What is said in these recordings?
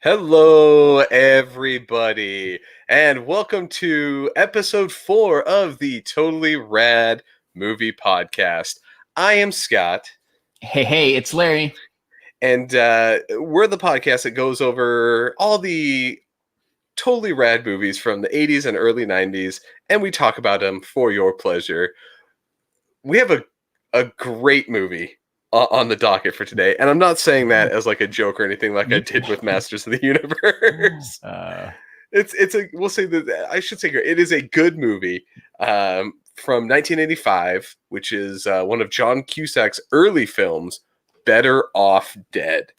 Hello, everybody, and welcome to episode 4 of the Totally Rad Movie Podcast. I am Scott. Hey, it's Larry. And we're the podcast that goes over all the totally rad movies from the 80s and early 90s, and we talk about them for your pleasure. We have a great movie on the docket for today, and I'm not saying that as like a joke or anything like I did with Masters of the Universe. We'll say that I should say it is a good movie from 1985, which is one of John Cusack's early films, Better Off Dead.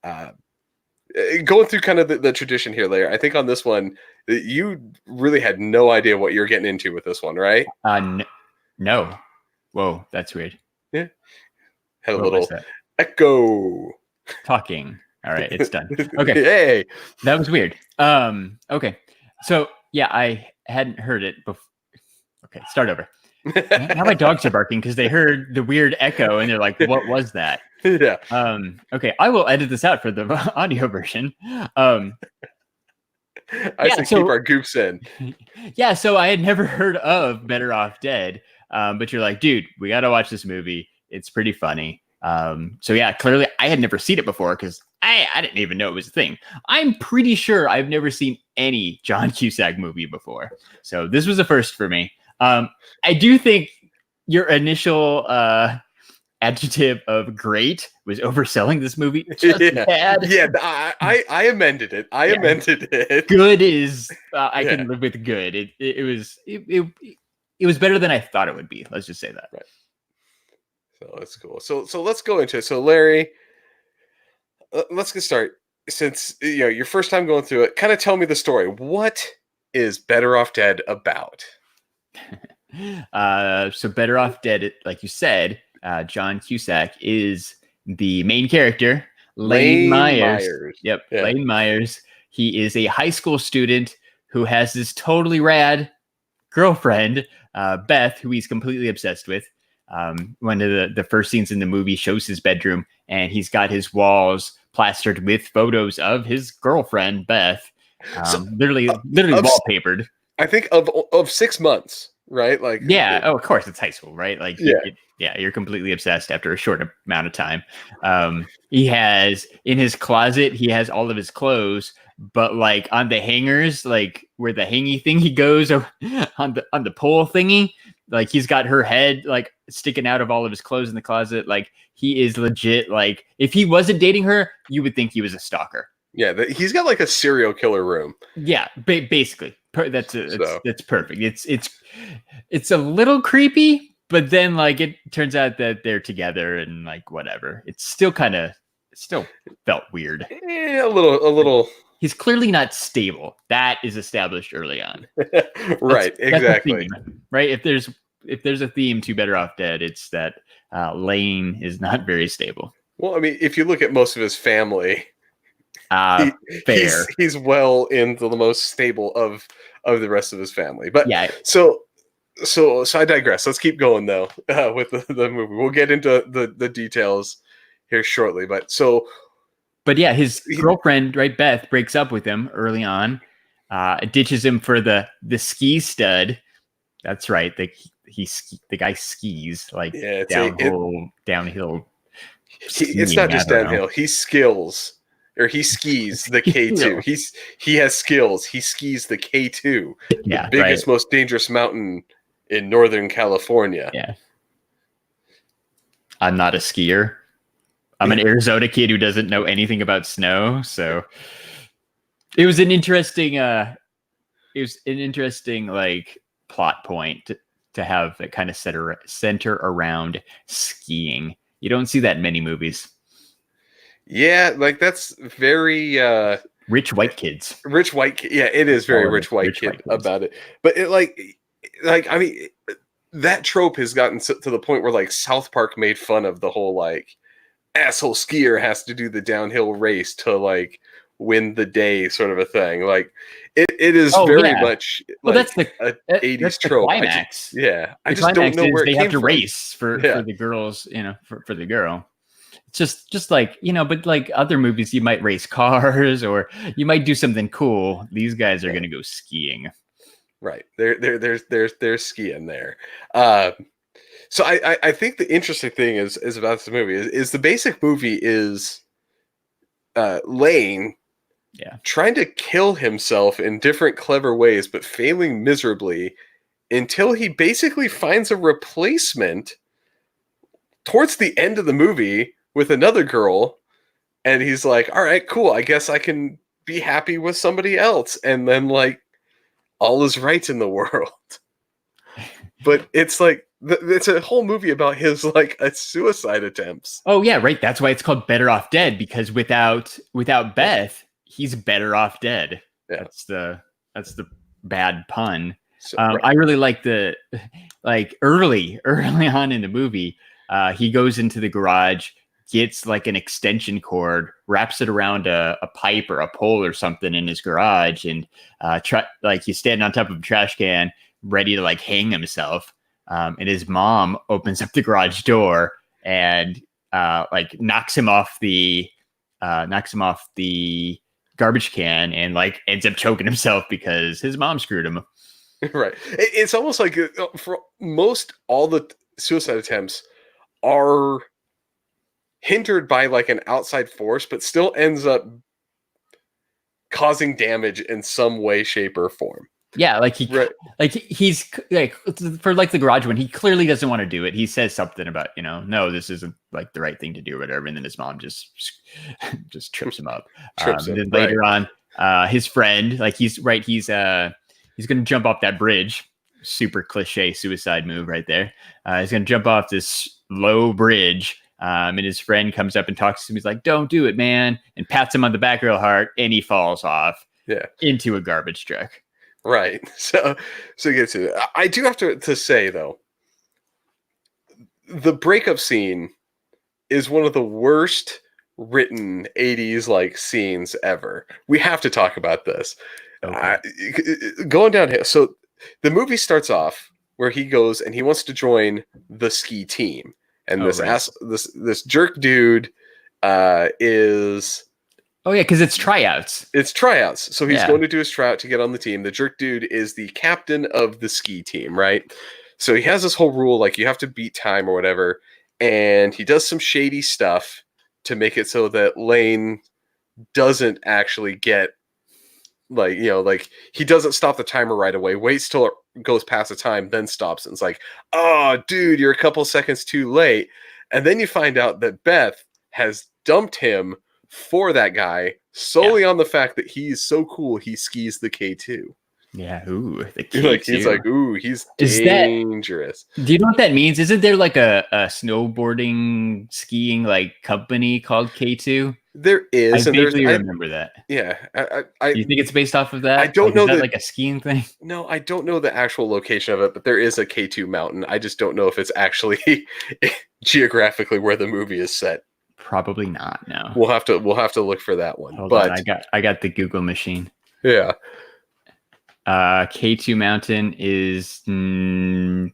Going through kind of the tradition here, Larry, I think on this one, you really had no idea what you're getting into with this one, right? No. Whoa, that's weird. Yeah. Had a little echo. Talking. All right, it's done. Okay. Hey. That was weird. Okay. So, yeah, I hadn't heard it before. Okay, start over. Now my dogs are barking because they heard the weird echo and they're like, what was that? Yeah. Okay, I will edit this out for the audio version. I say keep our goofs in. Yeah, so I had never heard of Better Off Dead, but you're like, dude, we got to watch this movie. It's pretty funny. So yeah, clearly I had never seen it before because I didn't even know it was a thing. I'm pretty sure I've never seen any John Cusack movie before. So this was a first for me. I do think your initial adjective of great was overselling this movie. Just bad. Yeah, I amended it. I amended it. Good is I can live with good. It was better than I thought it would be. Let's just say that. Right. So that's cool. So let's go into it. So Larry, let's get started. Since your first time going through it, kind of tell me the story. What is Better Off Dead about? So Better Off Dead, like you said, John Cusack is the main character, Lane Myers. Yep, yeah. Lane Myers. He is a high school student who has this totally rad girlfriend, Beth, who he's completely obsessed with. One of the first scenes in the movie shows his bedroom, and he's got his walls plastered with photos of his girlfriend, Beth, literally wallpapered. I think of 6 months, right? Like, yeah. Oh, of course, it's high school, right? Like, you're completely obsessed after a short amount of time. He has in his closet, he has all of his clothes, but like on the hangers, like where the hangy thingy goes on the pole thingy, like he's got her head like sticking out of all of his clothes in the closet. Like he is legit. Like if he wasn't dating her, you would think he was a stalker. Yeah, he's got like a serial killer room. Yeah, basically. That's perfect. It's a little creepy, but then like it turns out that they're together and like whatever. It still felt weird. Yeah, a little. He's clearly not stable. That is established early on. Right, exactly. Right. If there's a theme to Better Off Dead, it's that Lane is not very stable. Well, I mean, if you look at most of his family. Fair. He's well into the most stable of the rest of his family. But yeah. So I digress. Let's keep going though with the movie. We'll get into the details here shortly. But yeah, his girlfriend, right, Beth, breaks up with him early on. Ditches him for the ski stud. That's right. The guy skis like downhill. It's not just downhill. He skills. Or he skis the K2. He has skills. He skis the K2, the biggest, most dangerous mountain in Northern California. Yeah. I'm not a skier. I'm an Arizona kid who doesn't know anything about snow. So it was an interesting like plot point to have that kind of center around skiing. You don't see that in many movies. Yeah, like that's very rich white kids. Yeah, it is very rich white kid about it. But it like I mean, that trope has gotten to the point where like South Park made fun of the whole like asshole skier has to do the downhill race to like win the day sort of a thing. Like it is very much like that's the 80s trope. Climax. I just don't know where they it have came to from. race for the girls, for the girl. just like, but like other movies, you might race cars or you might do something cool. These guys are going to go skiing. Right. There's skiing there. So I think the interesting thing is about this movie is the basic movie is Lane trying to kill himself in different clever ways, but failing miserably until he basically finds a replacement towards the end of the movie with another girl. And he's like, all right, cool. I guess I can be happy with somebody else. And then like all is right in the world. But it's like, it's a whole movie about his like a suicide attempts. Oh yeah, right. That's why it's called Better Off Dead, because without Beth, he's better off dead. Yeah. That's the bad pun. So, I really like the early on in the movie, he goes into the garage, gets like an extension cord, wraps it around a pipe or a pole or something in his garage, and he's standing on top of a trash can, ready to like hang himself. And his mom opens up the garage door and like knocks him off the garbage can, and like ends up choking himself because his mom screwed him. Right. It's almost like for most all the suicide attempts are hindered by like an outside force, but still ends up causing damage in some way, shape, or form. Yeah, like he's like, for like the garage one, he clearly doesn't want to do it. He says something about, no, this isn't like the right thing to do or whatever, and then his mom just trips him up. Then later on, his friend, like he's gonna jump off that bridge. Super cliche suicide move right there. He's gonna jump off this low bridge. And his friend comes up and talks to him. He's like, "Don't do it, man," and pats him on the back real hard, and he falls off into a garbage truck. Right. So get to it. I do have to say though, the breakup scene is one of the worst written 80s like scenes ever. We have to talk about this. Okay. Going down here. So the movie starts off where he goes and he wants to join the ski team. And this jerk dude is... Oh, yeah, because it's tryouts. It's tryouts. So he's going to do his tryout to get on the team. The jerk dude is the captain of the ski team, right? So he has this whole rule, like you have to beat time or whatever. And he does some shady stuff to make it so that Lane doesn't actually get, like, like he doesn't stop the timer right away, waits till it goes past the time, then stops. And it's like, oh, dude, you're a couple seconds too late. And then you find out that Beth has dumped him for that guy solely on the fact that he's so cool he skis the K2. Yeah, ooh, the K2. Like he's like, ooh, he's dangerous. Do you know what that means? Isn't there like a snowboarding skiing like company called K2? There is. I vaguely remember that. Yeah. Do you think it's based off of that? I don't know. Is that like a skiing thing? No, I don't know the actual location of it, but there is a K2 mountain. I just don't know if it's actually geographically where the movie is set. Probably not. No. We'll have to look for that one. Hold on, I got the Google machine. Yeah. K2 Mountain is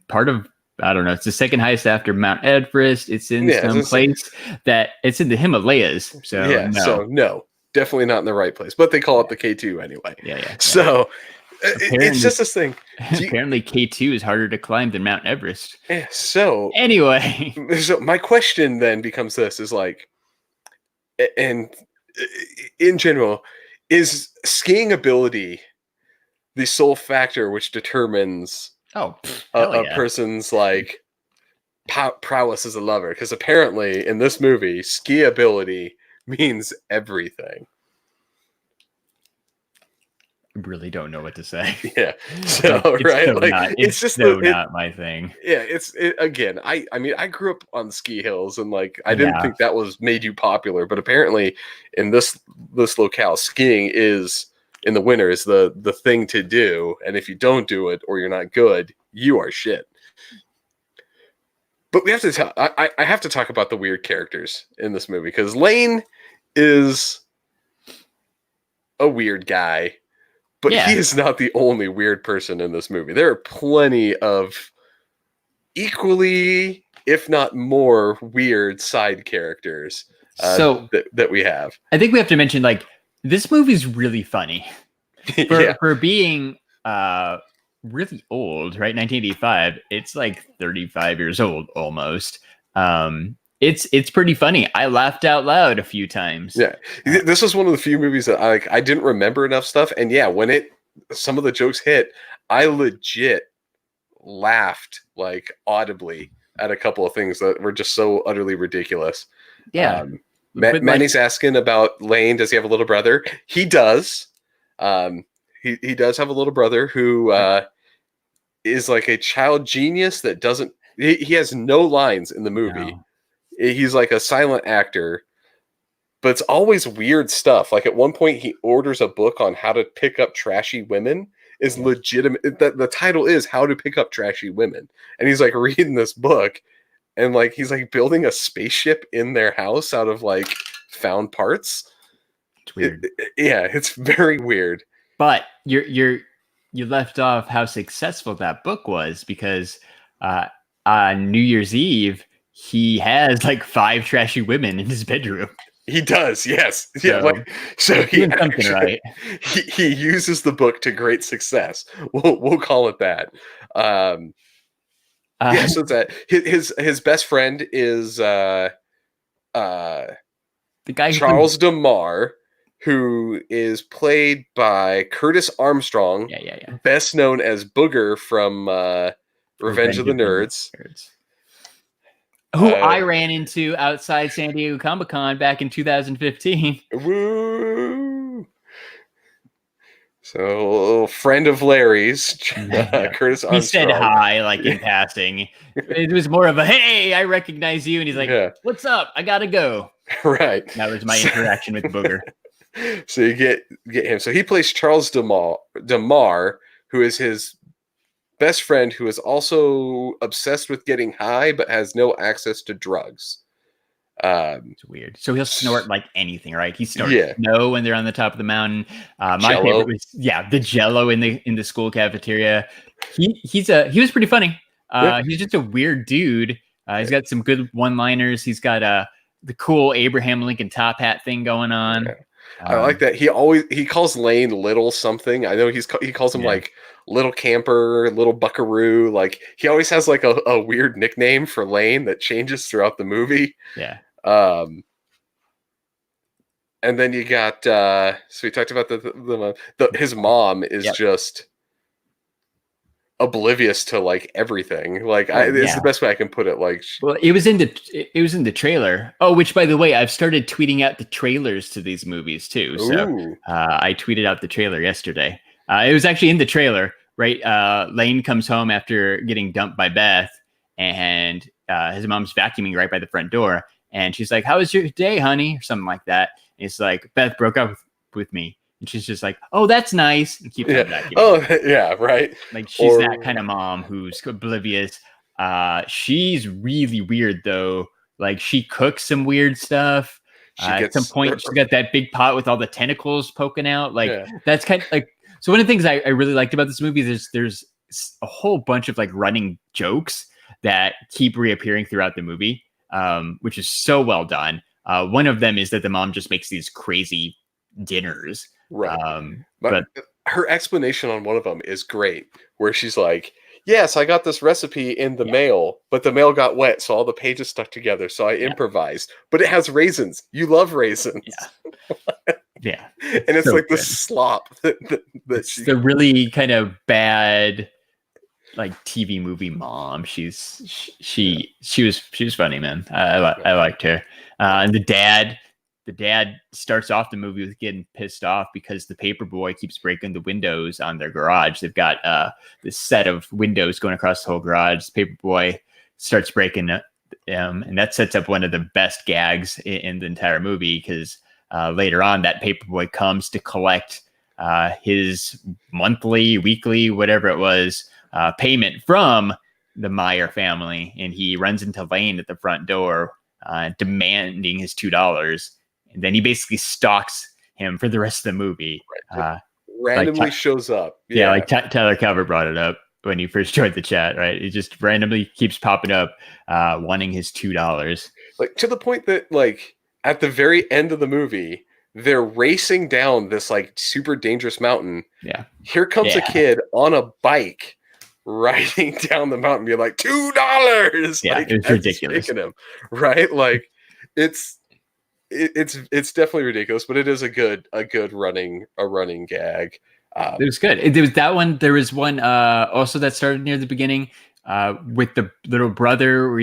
part of, I don't know, it's the second highest after Mount Everest. It's in some place that it's in the Himalayas. So no, definitely not in the right place. But they call it the K2 anyway. Yeah. So it's just this thing. Apparently K2 is harder to climb than Mount Everest. Yeah, so anyway. So my question then becomes this, is like, and in general, is skiing ability the sole factor which determines a person's like prowess as a lover? Because apparently in this movie, ski ability means everything. I really don't know what to say. Yeah. So it's not my thing. Yeah, again, I mean, I grew up on ski hills and like I didn't think that was made you popular, but apparently in this locale, skiing is in the winter is the thing to do, and if you don't do it or you're not good, you are shit. But we have to I have to talk about the weird characters in this movie, because Lane is a weird guy, but he is not the only weird person in this movie. There are plenty of equally, if not more, weird side characters that we have. I think we have to mention, like, this movie's really funny for being really old, right? 1985. It's like 35 years old almost. It's pretty funny. I laughed out loud a few times. Yeah, this was one of the few movies that I didn't remember enough stuff, and yeah, when some of the jokes hit, I legit laughed like audibly at a couple of things that were just so utterly ridiculous. Yeah. Manny's asking about Lane. Does he have a little brother? He does. He does have a little brother who is like a child genius that doesn't. He has no lines in the movie. No. He's like a silent actor, but it's always weird stuff. Like at one point, he orders a book on how to pick up trashy women. Is legitimate. The title is How to Pick Up Trashy Women, and he's like reading this book, and like he's like building a spaceship in their house out of like found parts. It's weird. It's very weird. But you left off how successful that book was, because on New Year's Eve he has like 5 trashy women in his bedroom. He does, yes. So he actually, right. He uses the book to great success. We'll call it that. So that his best friend is the guy Charles DeMar, who is played by Curtis Armstrong. Yeah. Best known as Booger from Revenge of the Nerds. Who I ran into outside San Diego Comic-Con back in 2015. Woo! So, friend of Larry's, Curtis Armstrong. He said hi, like in passing. It was more of a, hey, I recognize you. And he's like, what's up? I gotta go. Right. That was my interaction with Booger. So you get him. So he plays Charles DeMar, who is his best friend, who is also obsessed with getting high but has no access to drugs. It's weird. So he'll snort like anything, right? He snorts snow when they're on the top of the mountain. My favorite was the Jello in the school cafeteria. He was pretty funny. He's just a weird dude. He's got some good one-liners. He's got the cool Abraham Lincoln top hat thing going on. Yeah. I like that. He calls Lane Little something. I know he calls him like Little Camper, Little Buckaroo. Like he always has like a weird nickname for Lane that changes throughout the movie. Yeah. And then you got so we talked about his mom is just oblivious to like everything. Like it's the best way I can put it. Like, well, it was in the trailer. Oh, which by the way, I've started tweeting out the trailers to these movies too. So I tweeted out the trailer yesterday. It was actually in the trailer, right? Lane comes home after getting dumped by Beth, and his mom's vacuuming right by the front door, and she's like, "How was your day, honey?" or something like that. And it's like, Beth broke up with me. And she's just like, "Oh, that's nice," and keeps on vacuuming. Oh, yeah, right. Like she's that kind of mom who's oblivious. She's really weird though. Like she cooks some weird stuff. At some point, she's got that big pot with all the tentacles poking out. Like that's kind of like. So one of the things I really liked about this movie is there's a whole bunch of like running jokes that keep reappearing throughout the movie, which is so well done. One of them is that the mom just makes these crazy dinners. Right. But her explanation on one of them is great, where she's like, "Yes, I got this recipe in the mail, but the mail got wet, so all the pages stuck together, so I improvised. But it has raisins. You love raisins." Yeah. And it's so like the slop that it's the really kind of bad like TV movie mom. She was funny, man. I liked her. And the dad starts off the movie with getting pissed off because the paperboy keeps breaking the windows on their garage. They've got this set of windows going across the whole garage. The paperboy starts breaking them, and that sets up one of the best gags in the entire movie, because later on that paperboy comes to collect his monthly, weekly, whatever it was, payment from the Meyer family, and he runs into Lane at the front door demanding his $2. And then he basically stalks him for the rest of the movie. Randomly shows up. Yeah, like Tyler Calvert brought it up. when you first joined the chat, right? It just randomly keeps popping up, wanting his $2. Like, to the point that, like, at the very end of the movie, they're racing down this, like, super dangerous mountain. Yeah. Here comes a kid on a bike riding down the mountain, being like, $2. Yeah, like, it was ridiculous. Him, right? Like, it's definitely ridiculous, but it is a good running gag. It was good. There was that one. There was one also that started near the beginning with the little brother.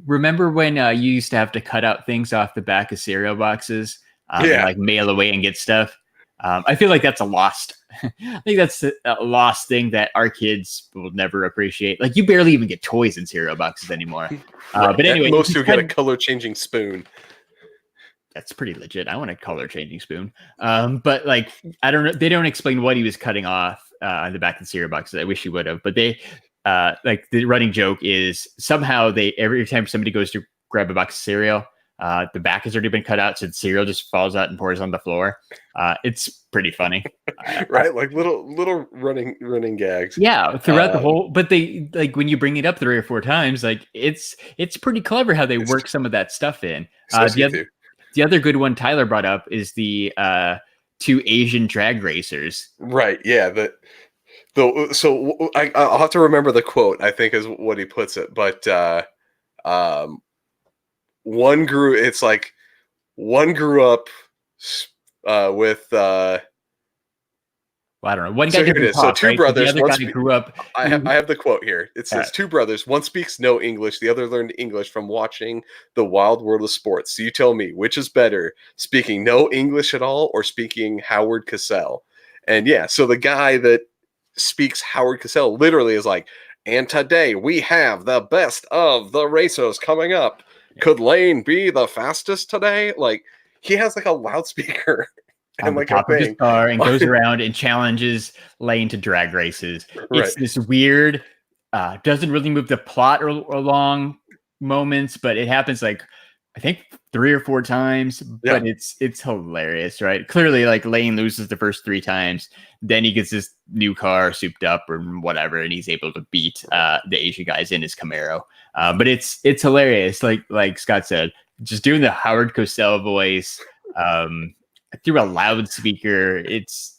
Remember when you used to have to cut out things off the back of cereal boxes and like mail away and get stuff? I feel like that's a lost. I think that's a lost thing that our kids will never appreciate. Like, you barely even get toys in cereal boxes anymore. Right. But anyway, most who get a color changing spoon. That's pretty legit. I want a color changing spoon. But like, I don't know. They don't explain what he was cutting off on the back of the cereal boxes. I wish he would have. But they like, the running joke is somehow every time somebody goes to grab a box of cereal, the back has already been cut out, so the cereal just falls out and pours on the floor. It's pretty funny. Right? Like little running gags. Yeah, throughout the whole, but they, like, when you bring it up 3 or 4 times, like, it's pretty clever how they work some of that stuff in. The other good one Tyler brought up is the 2 Asian drag racers. Right. Yeah. So I'll have to remember the quote, I think is what he puts it. But one grew up with Well, I don't know. One guy so here it is. Talk, so 2 right? brothers. The other guy grew up. I have the quote here. It says, 2 brothers. One speaks no English. The other learned English from watching The Wild World of Sports. So you tell me, which is better, speaking no English at all or speaking Howard Cosell? And yeah, so the guy that speaks Howard Cosell literally is like, and today we have the best of the racers coming up. Could Lane be the fastest today? Like, he has like a loudspeaker and like top of his car and goes around and challenges Lane to drag races. Right. It's this weird, doesn't really move the plot along moments, but it happens like, I think 3 or 4 times, but it's hilarious, right? Clearly, like, Lane loses the first 3 times, then he gets this new car souped up or whatever, and he's able to beat the Asian guys in his Camaro. But it's hilarious, like Scott said, just doing the Howard Cosell voice through a loudspeaker. It's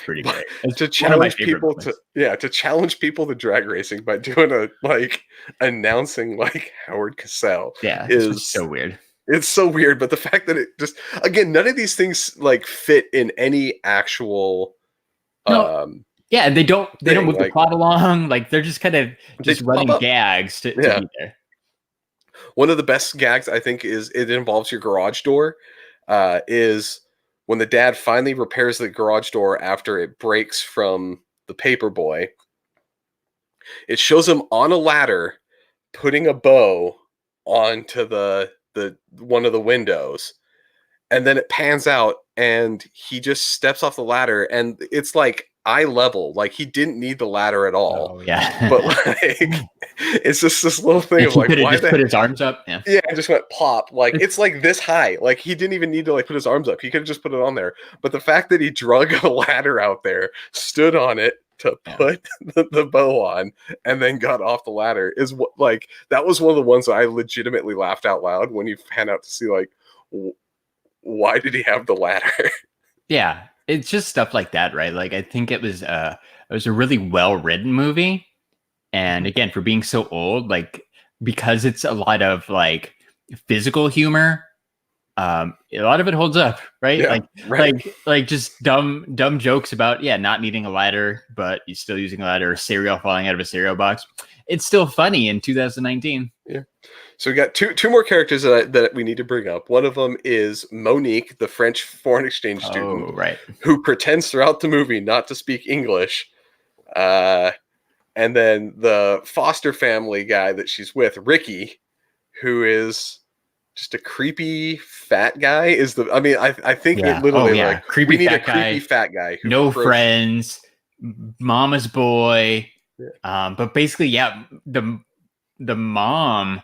pretty great. It's to challenge people to challenge people to drag racing by doing announcing like Howard Cosell. Yeah, is so weird. It's so weird, but the fact that it just, again, none of these things like fit in any actual yeah, they don't move the plot along. Like, they're just kind of just running gags to be there. One of the best gags, I think, is it involves your garage door. Is when the dad finally repairs the garage door after it breaks from the paper boy. It shows him on a ladder putting a bow onto the one of the windows, and then it pans out and he just steps off the ladder, and it's like eye level, like he didn't need the ladder at all. Oh, yeah. But like, it's just this little thing of like, why just put his arms up? Yeah, it just went plop. Like, it's like this high. Like, he didn't even need to like put his arms up. He could have just put it on there. But the fact that he drug a ladder out there, stood on it to put the bow on, and then got off the ladder is what, like, that was one of the ones that I legitimately laughed out loud when you pan out to see like, why did he have the ladder? Yeah. It's just stuff like that, right? Like, I think it was a really well-written movie. And again, for being so old, like, because it's a lot of like physical humor, a lot of it holds up, right? Yeah, like just dumb jokes about not needing a ladder, but you're still using a ladder, or cereal falling out of a cereal box. It's still funny in 2019. Yeah. So we got two more characters that we need to bring up. One of them is Monique, the French foreign exchange student, right, who pretends throughout the movie not to speak English. And then the foster family guy that she's with, Ricky, who is just a creepy fat guy. I think it literally like creepy we need fat a creepy fat guy. No friends, mama's boy. Yeah. But basically, the mom,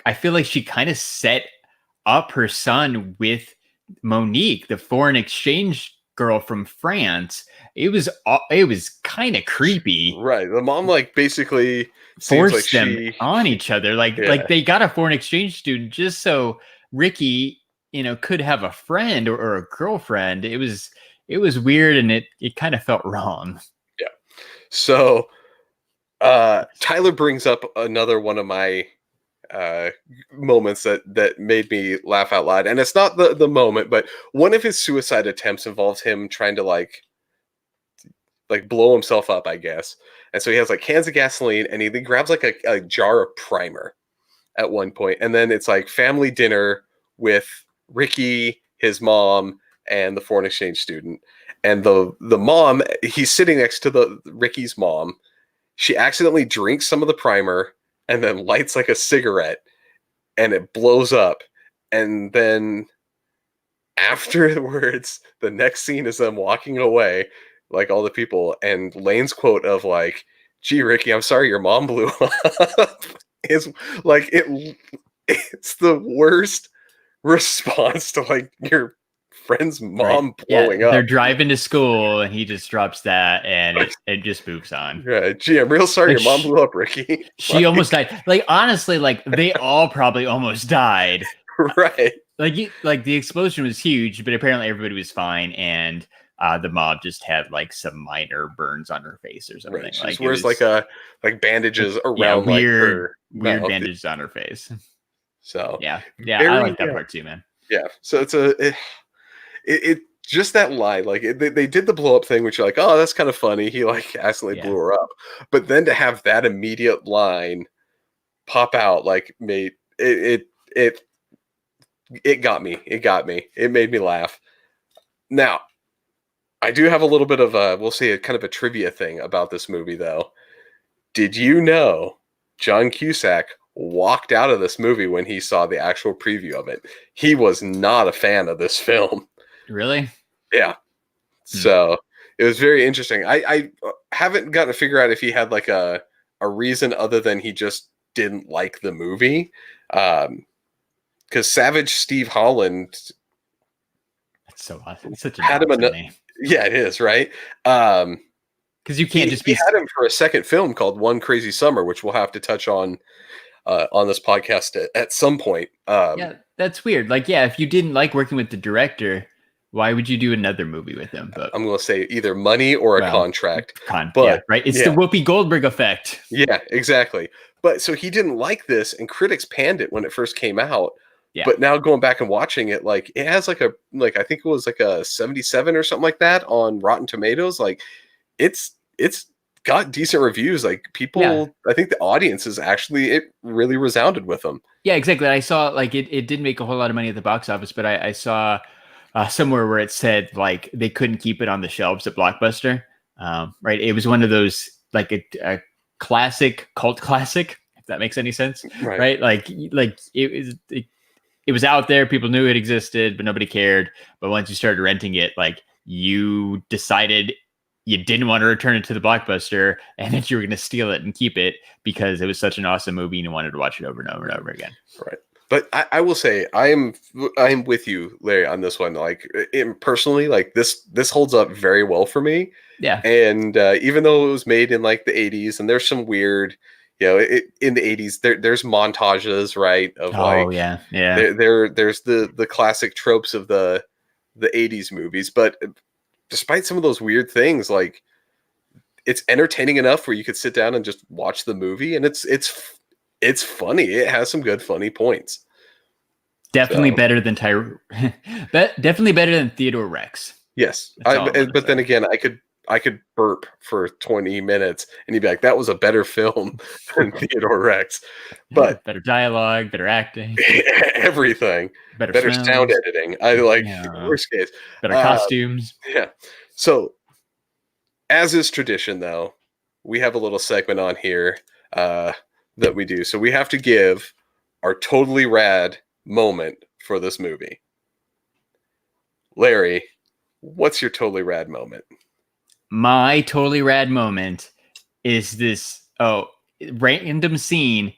I feel like she kind of set up her son with Monique, the foreign exchange girl from France. It was kind of creepy. Right. The mom like basically seems forced like them on each other. Like they got a foreign exchange student just so Ricky, could have a friend or a girlfriend. It was weird, and it kind of felt wrong. Yeah. So Tyler brings up another one of my moments that made me laugh out loud, and it's not the moment, but one of his suicide attempts involves him trying to like blow himself up, I guess. And so he has like cans of gasoline, and he grabs like a jar of primer at one point, and then it's like family dinner with Ricky, his mom, and the foreign exchange student. And the mom, he's sitting next to the Ricky's mom. She accidentally drinks some of the primer and then lights like a cigarette, and it blows up. And then afterwards, the next scene is them walking away, like all the people, and Lane's quote of like, "Gee, Ricky, I'm sorry your mom blew up," is like it's the worst response to like your friend's mom blowing up. They're driving to school, and he just drops that, and it just moves on. Yeah, gee, I'm real sorry your mom blew up, Ricky. She almost died. Like, honestly, like they all probably almost died. Right. Like the explosion was huge, but apparently everybody was fine, and the mob just had like some minor burns on her face or something. Right. She like, wears like bandages around weird bandages on her face. So yeah, I like that part too, man. Yeah. So it's just that line, like they did the blow up thing, which you're like, oh, that's kind of funny. He like accidentally blew her up, but then to have that immediate line pop out, like made it got me. It got me. It made me laugh. Now, I do have a little bit of we'll say a kind of a trivia thing about this movie, though. Did you know John Cusack walked out of this movie when he saw the actual preview of it? He was not a fan of this film. Really? Yeah. So it was very interesting. I haven't gotten to figure out if he had like a reason other than he just didn't like the movie. Because Savage Steve Holland. That's so awesome. It's such a had him name. Yeah, it is, right? Because you can't just be. He had him for a second film called One Crazy Summer, which we'll have to touch on this podcast at some point. Yeah, that's weird. Like, yeah, if you didn't like working with the director, why would you do another movie with him? But I'm going to say either money or a contract. But right, it's the Whoopi Goldberg effect. Yeah, exactly. But so he didn't like this, and critics panned it when it first came out. Yeah. But now going back and watching it, like it has like I think it was like a 77 or something like that on Rotten Tomatoes. Like it's got decent reviews. Like people, I think the audience is actually, it really resounded with them. Yeah, exactly. I saw like it didn't make a whole lot of money at the box office, but I saw somewhere where it said like they couldn't keep it on the shelves at Blockbuster. Right. It was one of those like a classic, cult classic, if that makes any sense. Right. Like it was out there. People knew it existed, but nobody cared. But once you started renting it, like you decided you didn't want to return it to the Blockbuster and that you were going to steal it and keep it because it was such an awesome movie and you wanted to watch it over and over and over again. Right. But I will say I'm with you, Larry, on this one. Like personally, like this holds up very well for me. Yeah. And even though it was made in like the 80s and there's some weird, in the 80s, there's montages, right? Of there's the classic tropes of the 80s movies, but despite some of those weird things, like it's entertaining enough where you could sit down and just watch the movie, and it's funny. It has some good funny points. Definitely better than definitely better than Theodore Rex. Yes, but then again, I could burp for 20 minutes and you'd be like, that was a better film than Theodore Rex. But better dialogue, better acting, everything. Better sound editing. I like worst case. Better costumes. Yeah. So as is tradition though, we have a little segment on here that we do. So we have to give our totally rad moment for this movie. Larry, what's your totally rad moment? My totally rad moment is this random scene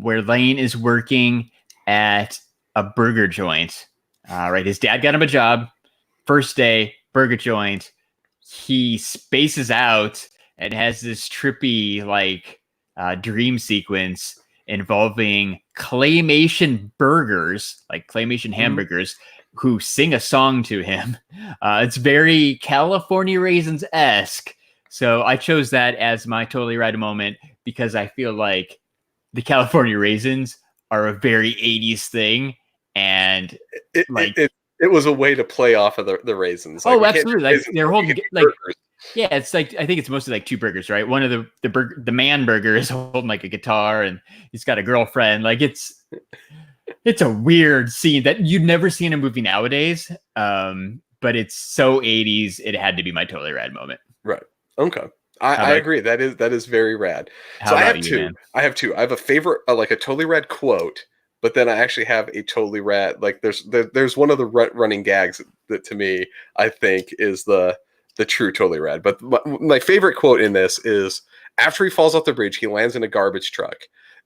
where Lane is working at a burger joint. Right, his dad got him a job. First day, burger joint. He spaces out and has this trippy like dream sequence involving claymation burgers, like claymation hamburgers, who sing a song to him. It's very California Raisins-esque. So I chose that as my totally rad moment because I feel like the California Raisins are a very 80s thing. And it was a way to play off of the raisins. Like, absolutely. Like they're holding like burgers. Yeah, it's like I think it's mostly like two burgers, right? One of the man burger is holding like a guitar and he's got a girlfriend. Like it's a weird scene that you'd never see in a movie nowadays. But it's so 80s, it had to be my totally rad moment. Right. Okay. I agree. That is very rad. So I have two. I have a favorite, like a totally rad quote, but then I actually have a totally rad. Like there's one of the running gags that to me I think is the true totally rad. But my favorite quote in this is after he falls off the bridge, he lands in a garbage truck.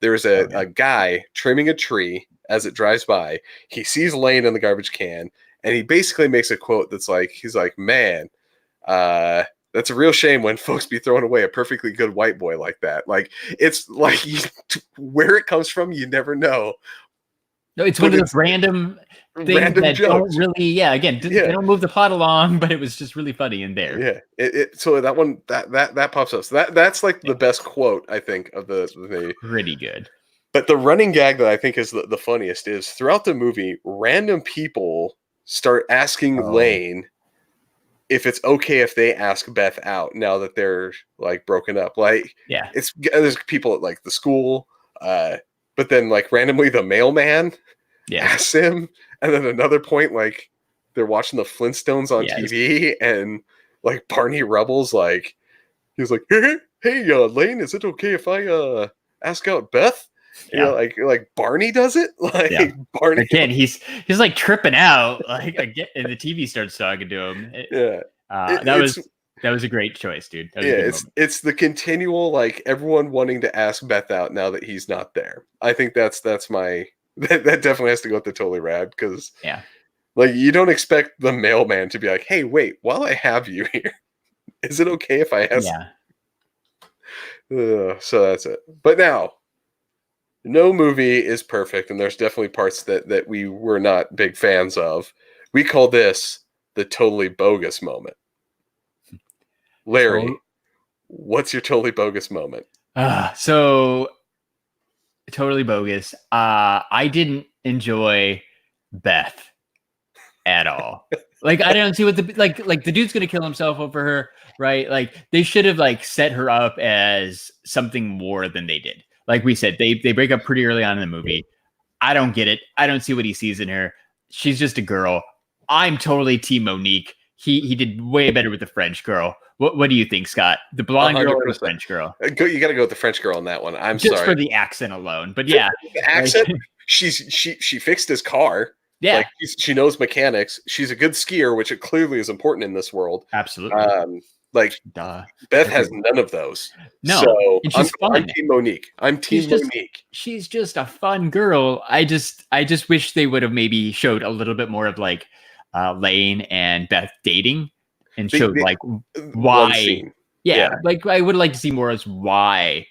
There's a guy trimming a tree as it drives by. He sees Lane in the garbage can, and he basically makes a quote that's like, he's like, man, that's a real shame when folks be throwing away a perfectly good white boy like that. Like, it's like where it comes from, you never know. No, it's one of those random things that jokes. Don't really, they don't move the plot along, but it was just really funny in there. Yeah, so that one that pops up. So that's like the best quote I think of the pretty good. But the running gag that I think is the funniest is throughout the movie, random people start asking Lane if it's okay if they ask Beth out now that they're like broken up. Like, there's people at like the school, but then like randomly the mailman asks him, and then another point like they're watching the Flintstones on TV, and like Barney Rubble's like he was like, hey, Lane, is it okay if I ask out Beth? You know, like Barney does it. Like Barney again, he's like tripping out. Like and the TV starts talking to him. That was a great choice, dude. It's the continual like everyone wanting to ask Beth out now that he's not there. I think that's my that definitely has to go with the totally rad because like you don't expect the mailman to be like, hey, wait, while I have you here, is it okay if I ask? So that's it. But now. No movie is perfect, and there's definitely parts that we were not big fans of. We call this the totally bogus moment. Larry, what's your totally bogus moment? So totally bogus. I didn't enjoy Beth at all. Like I don't see what the like the dude's gonna kill himself over her, right? Like they should have like set her up as something more than they did. Like we said, they break up pretty early on in the movie. I don't get it. I don't see what he sees in her. She's just a girl. I'm totally team Monique. He did way better with the French girl. What do you think, Scott? The blonde 100%. Girl or the French girl? You got to go with the French girl on that one. I'm just sorry. For the accent alone. But yeah. The accent, she fixed his car. Yeah. Like she knows mechanics. She's a good skier, which it clearly is important in this world. Absolutely. Beth has none of those. No, so and she's fun. I'm Team Monique. Monique. She's just a fun girl. I just wish they would have maybe showed a little bit more of like Lane and Beth dating and showed like why. Yeah, like I would like to see more as why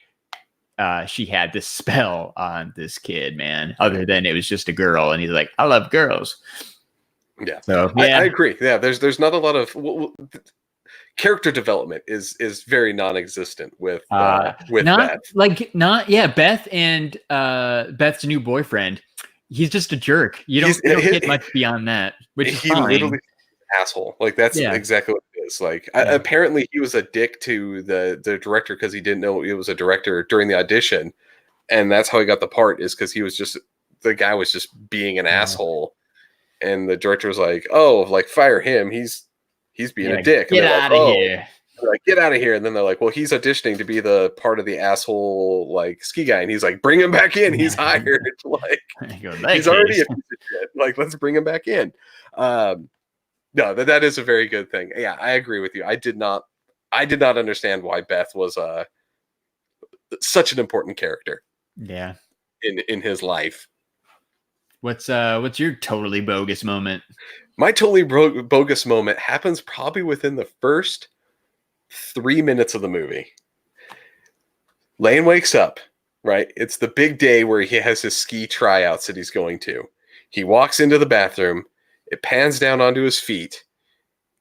she had this spell on this kid, man. Other than it was just a girl, and he's like, I love girls. Yeah, so I agree. Yeah, there's not a lot of. Character development is very non-existent with Beth. Beth and Beth's new boyfriend. He's just a jerk. You don't get much beyond that, which is fine. Literally an asshole. Like that's exactly what it is. Like apparently he was a dick to the director because he didn't know he was a director during the audition, and that's how he got the part. Is because the guy was just being an asshole, and the director was like, "Oh, like fire him. He's being a dick." Get out of here. Like, get out of here. And then they're like, well, he's auditioning to be the part of the asshole, like, ski guy. And he's like, bring him back in. He's hired. Like, he's already a piece of shit. Like, let's bring him back in. No, that is a very good thing. Yeah, I agree with you. I did not understand why Beth was such an important character. Yeah. In his life. What's your totally bogus moment? My totally bogus moment happens probably within the first 3 minutes of the movie. Lane wakes up, right? It's the big day where he has his ski tryouts that he's going to. He walks into the bathroom. It pans down onto his feet.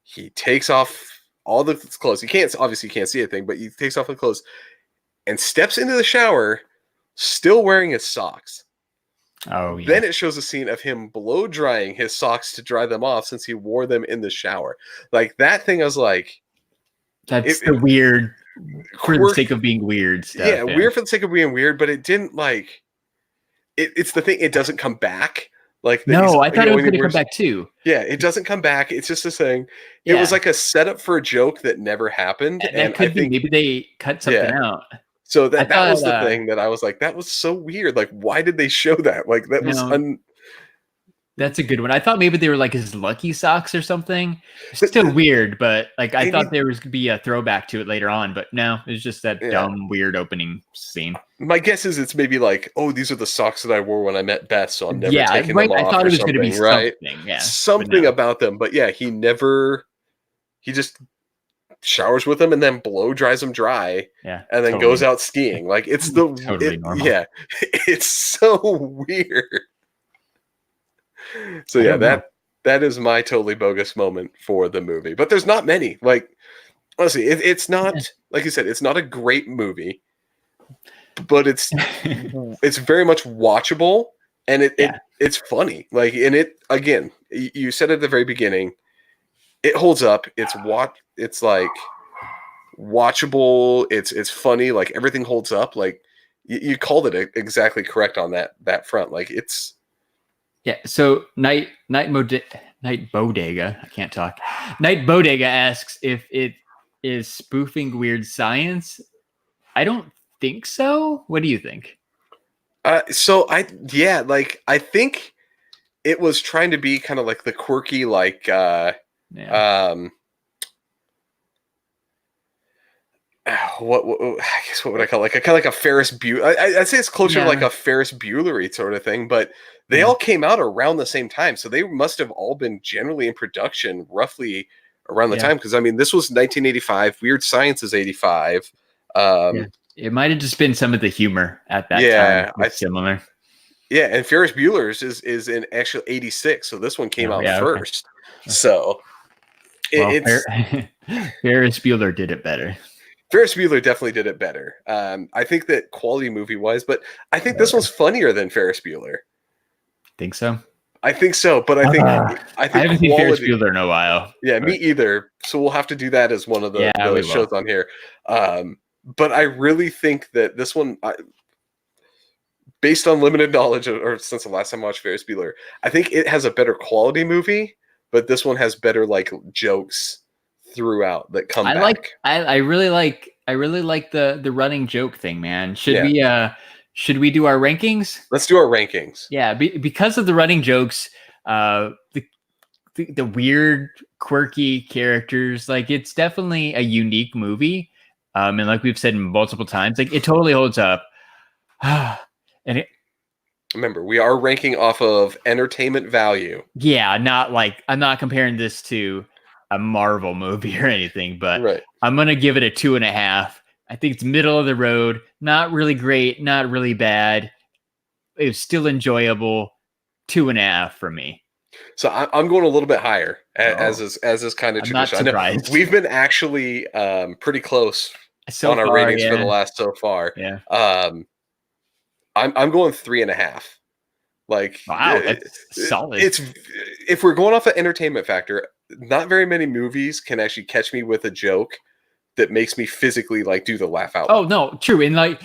He takes off all the clothes. He can't see anything, but he takes off the clothes and steps into the shower, still wearing his socks. Oh, yeah. Then it shows a scene of him blow drying his socks to dry them off since he wore them in the shower. Like that thing, I was like, that's the weird for the sake of being weird stuff. Yeah, weird for the sake of being weird, but it didn't like. It's the thing. It doesn't come back. Like no, I thought it was going to come back too. Yeah, it doesn't come back. It's just a thing. It was like a setup for a joke that never happened. And I think maybe they cut something out. So that was the thing that I was like, that was so weird. Like, why did they show that? Like, that was that's a good one. I thought maybe they were like his lucky socks or something. It's still weird, but like I thought there was going to be a throwback to it later on. But no, it's just that dumb, weird opening scene. My guess is it's maybe like, oh, these are the socks that I wore when I met Beth, so I'm never taking them off. I thought it was going to be right? Something, yeah, something about them. But yeah, he just showers with them and then blow dries them dry, and then goes out skiing. Like it's totally normal. Yeah, it's so weird. So yeah, that is my totally bogus moment for the movie. But there's not many. Like honestly, it's not like you said, it's not a great movie, but it's very much watchable, and it's funny. Like, and it again, you said at the very beginning, it holds up. It's like watchable. It's funny. Like everything holds up. Like you called it exactly correct on that front. Like it's. Yeah, so Night Bodega, I can't talk. Night Bodega asks if it is spoofing Weird Science. I don't think so. What do you think? I think it was trying to be kind of like the quirky, like what I guess what would I call it? Like kind of like a Ferris Bueller. I'd say it's closer to like a Ferris Bueller sort of thing, but they all came out around the same time, so they must have all been generally in production roughly around the time. Because I mean, this was 1985. Weird Science is 85. It might have just been some of the humor at that time. Similar. Yeah, and Ferris Bueller's is in actually 86, so this one came out first. Okay. So Ferris Bueller did it better. Ferris Bueller definitely did it better. I think that quality movie wise, but I think this one's funnier than Ferris Bueller. Think so? I think so, but I haven't seen Ferris Bueller in a while. Yeah, me either. So we'll have to do that as one of the shows on here. But I really think that this one, based on limited knowledge, or since the last time I watched Ferris Bueller, I think it has a better quality movie, but this one has better like jokes throughout that come back. I really like the running joke thing, man. Should we do our rankings? Let's do our rankings. Yeah, because of the running jokes, the weird, quirky characters, like it's definitely a unique movie. And like we've said multiple times, like it totally holds up. And remember, we are ranking off of entertainment value. Yeah, not like I'm not comparing this to a Marvel movie or anything, but I'm gonna give it a 2.5. I think it's middle of the road, not really great, not really bad. It's still enjoyable. 2.5 for me. So I'm going a little bit higher, as is kind of tradition. I know we've been actually pretty close on our ratings for the last so far. Yeah. I'm going 3.5. Like, wow, that's solid. It's if we're going off of entertainment factor, not very many movies can actually catch me with a joke that makes me physically like do the laugh out loud. Oh no, true. And like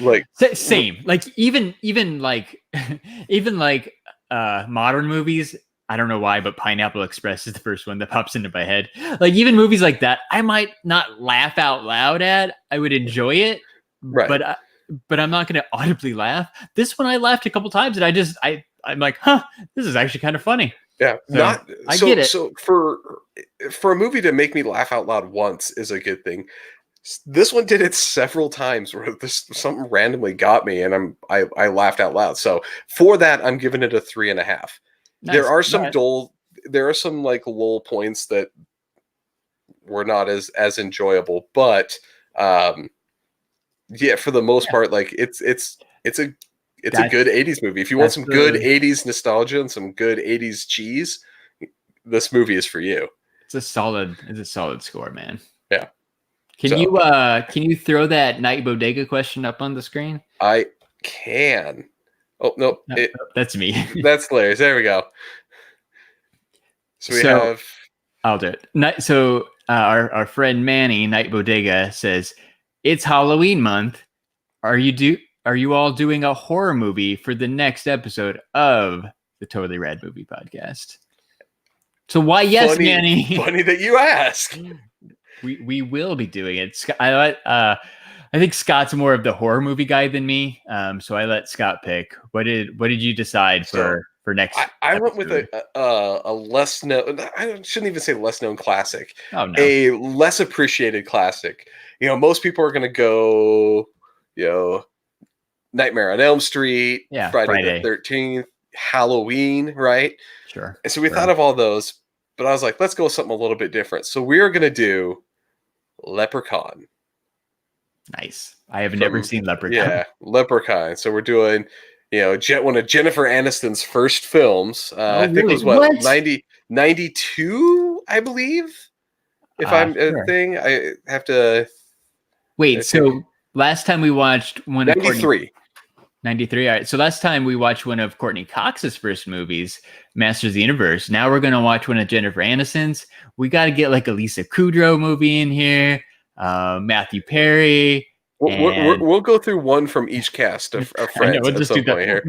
same. Like even like modern movies, I don't know why, but Pineapple Express is the first one that pops into my head. Like even movies like that, I might not laugh out loud at. I would enjoy it, but I'm not going to audibly laugh. This one I laughed a couple times, and I'm like, this is actually kind of funny. Yeah, so, I get it. So for a movie to make me laugh out loud once is a good thing. This one did it several times where something randomly got me, and I laughed out loud. So for that, I'm giving it a 3.5. Nice. There are some there are some like lull points that were not as enjoyable, but yeah, for the most part, like it's a good 80s movie. If you want some good 80s nostalgia and some good 80s cheese, this movie is for you. It's a solid score, man. Yeah. Can you throw that Night Bodega question up on the screen? I can. Oh no, that's me. That's Larry's. There we go. So we have. I'll do it. So our friend Manny, Night Bodega, says it's Halloween month. Are you all doing a horror movie for the next episode of the Totally Rad Movie Podcast? So why yes, Manny? Funny that you ask. We will be doing it. I think Scott's more of the horror movie guy than me. So I let Scott pick. What did you decide for next? I went with a less known. I shouldn't even say less known classic. Oh no, a less appreciated classic. Most people are going to go, Nightmare on Elm Street, Friday the 13th, Halloween, right? Sure. And so we thought of all those, but I was like, let's go with something a little bit different. So we are going to do Leprechaun. Nice. I have never seen Leprechaun. Yeah, Leprechaun. So we're doing, one of Jennifer Aniston's first films. I think it was 92, I believe. If I'm sure. a thing, I have to wait. So last time we watched one of 93. 93. All right. So last time we watched one of Courtney Cox's first movies, Masters of the Universe. Now we're going to watch one of Jennifer Aniston's. We got to get like a Lisa Kudrow movie in here. Matthew Perry. We'll go through one from each cast of Friends. I know, we'll just do that here.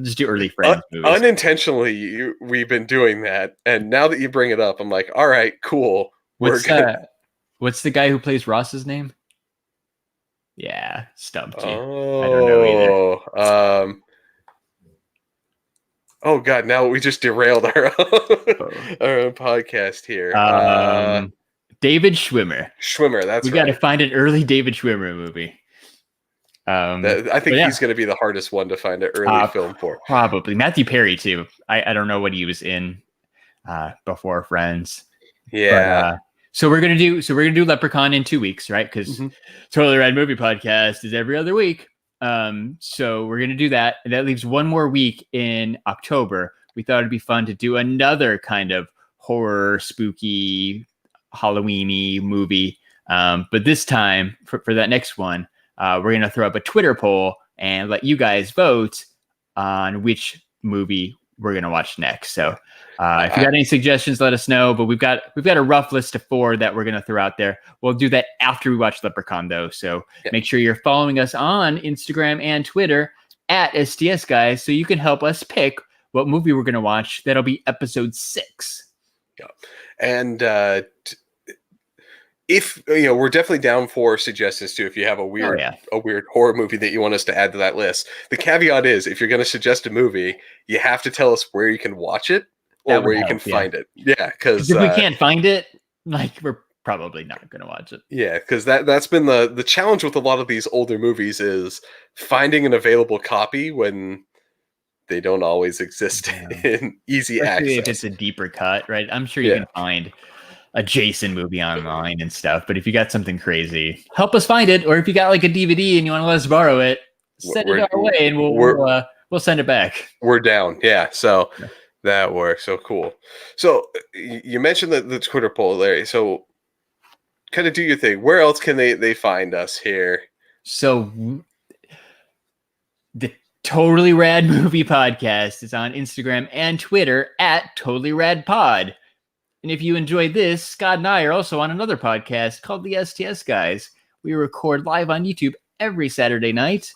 Just do early Friends movies. Unintentionally, we've been doing that, and now that you bring it up, I'm like, all right, cool. What's the guy who plays Ross's name? Yeah, stumped you. I don't know either. Oh God! Now we just derailed our own podcast here. David Schwimmer. That's we got to find an early David Schwimmer movie. I think he's going to be the hardest one to find an early film for. Probably Matthew Perry too. I don't know what he was in before Friends. Yeah. But, so we're gonna do Leprechaun in 2 weeks, right? Because Totally Rad Movie Podcast is every other week. So we're gonna do that, and that leaves one more week in October. We thought it'd be fun to do another kind of horror, spooky, Halloweeny movie. But this time for that next one, we're gonna throw up a Twitter poll and let you guys vote on which movie we're gonna watch next. So if you got any suggestions, let us know. But we've got a rough list of 4 that we're gonna throw out there. We'll do that after we watch Leprechaun, though. So make sure you're following us on Instagram and Twitter at STS Guys, so you can help us pick what movie we're gonna watch. That'll be episode 6. Yeah, and if we're definitely down for suggestions too. If you have a weird horror movie that you want us to add to that list, the caveat is if you're going to suggest a movie, you have to tell us where you can watch it or where you can find it. Yeah, because if we can't find it, we're probably not going to watch it. Yeah, because that's been the challenge with a lot of these older movies is finding an available copy when they don't always exist in easy access. If it's a deeper cut, right? I'm sure you can find a Jason movie online and stuff, but if you got something crazy, help us find it. Or if you got like a DVD and you want to let us borrow it, send it our way and we'll send it back. We're down. Yeah. So that works. So cool. So you mentioned the Twitter poll, Larry. So kind of do your thing. Where else can they find us here? So the Totally Rad Movie Podcast is on Instagram and Twitter at Totally Rad Pod. And if you enjoyed this, Scott and I are also on another podcast called the STS Guys. We record live on YouTube every Saturday night.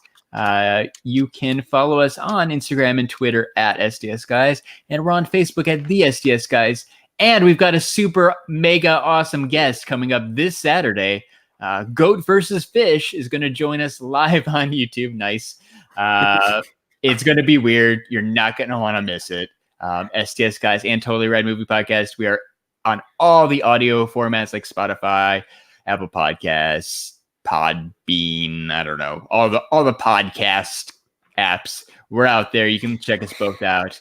You can follow us on Instagram and Twitter at STS Guys. And we're on Facebook at the STS Guys. And we've got a super mega awesome guest coming up this Saturday. Goat versus Fish is going to join us live on YouTube. Nice. It's going to be weird. You're not going to want to miss it. STS Guys and Totally Rad Movie Podcast. We are on all the audio formats like Spotify, Apple Podcasts, Podbean, I don't know, all the podcast apps. We're out there. You can check us both out.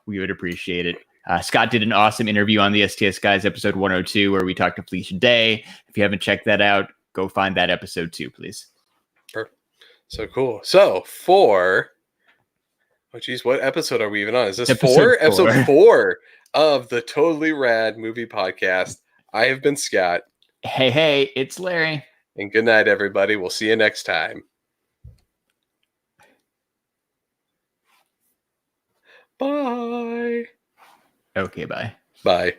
we would appreciate it. Scott did an awesome interview on the STS Guys episode 102 where we talked to Felicia Day. If you haven't checked that out, go find that episode too, please. Perfect. So cool. So for what episode are we even on? Is this Episode 4? Episode 4 of the Totally Rad Movie Podcast. I have been Scott. Hey, it's Larry. And good night, everybody. We'll see you next time. Bye. Okay, bye. Bye.